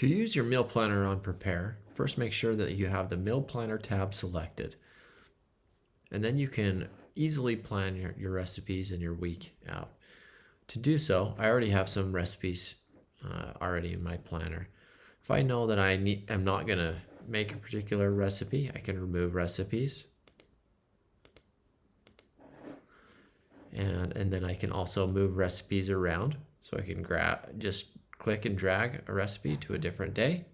To use your meal planner on Prepair, first make sure that you have the Meal Planner tab selected. And then you can easily plan your recipes and your week out. To do so, I already have some recipes already in my planner. If I know that I'm not going to make a particular recipe, I can remove recipes. And then I can also move recipes around. So I can just click and drag a recipe to a different day.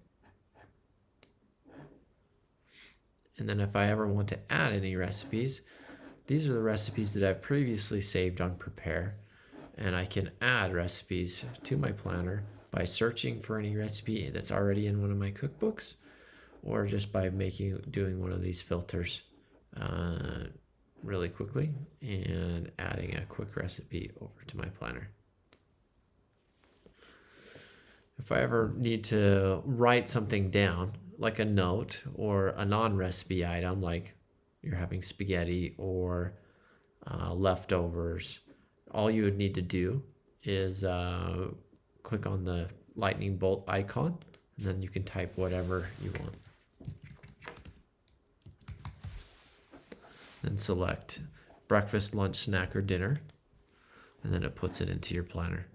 And then if I ever want to add any recipes, these are the recipes that I've previously saved on Prepair. And I can add recipes to my planner by searching for any recipe that's already in one of my cookbooks, or just by doing one of these filters really quickly and adding a quick recipe over to my planner. If I ever need to write something down, like a note or a non-recipe item, like you're having spaghetti or leftovers, all you would need to do is click on the lightning bolt icon, and then you can type whatever you want. Then select breakfast, lunch, snack, or dinner, and then it puts it into your planner.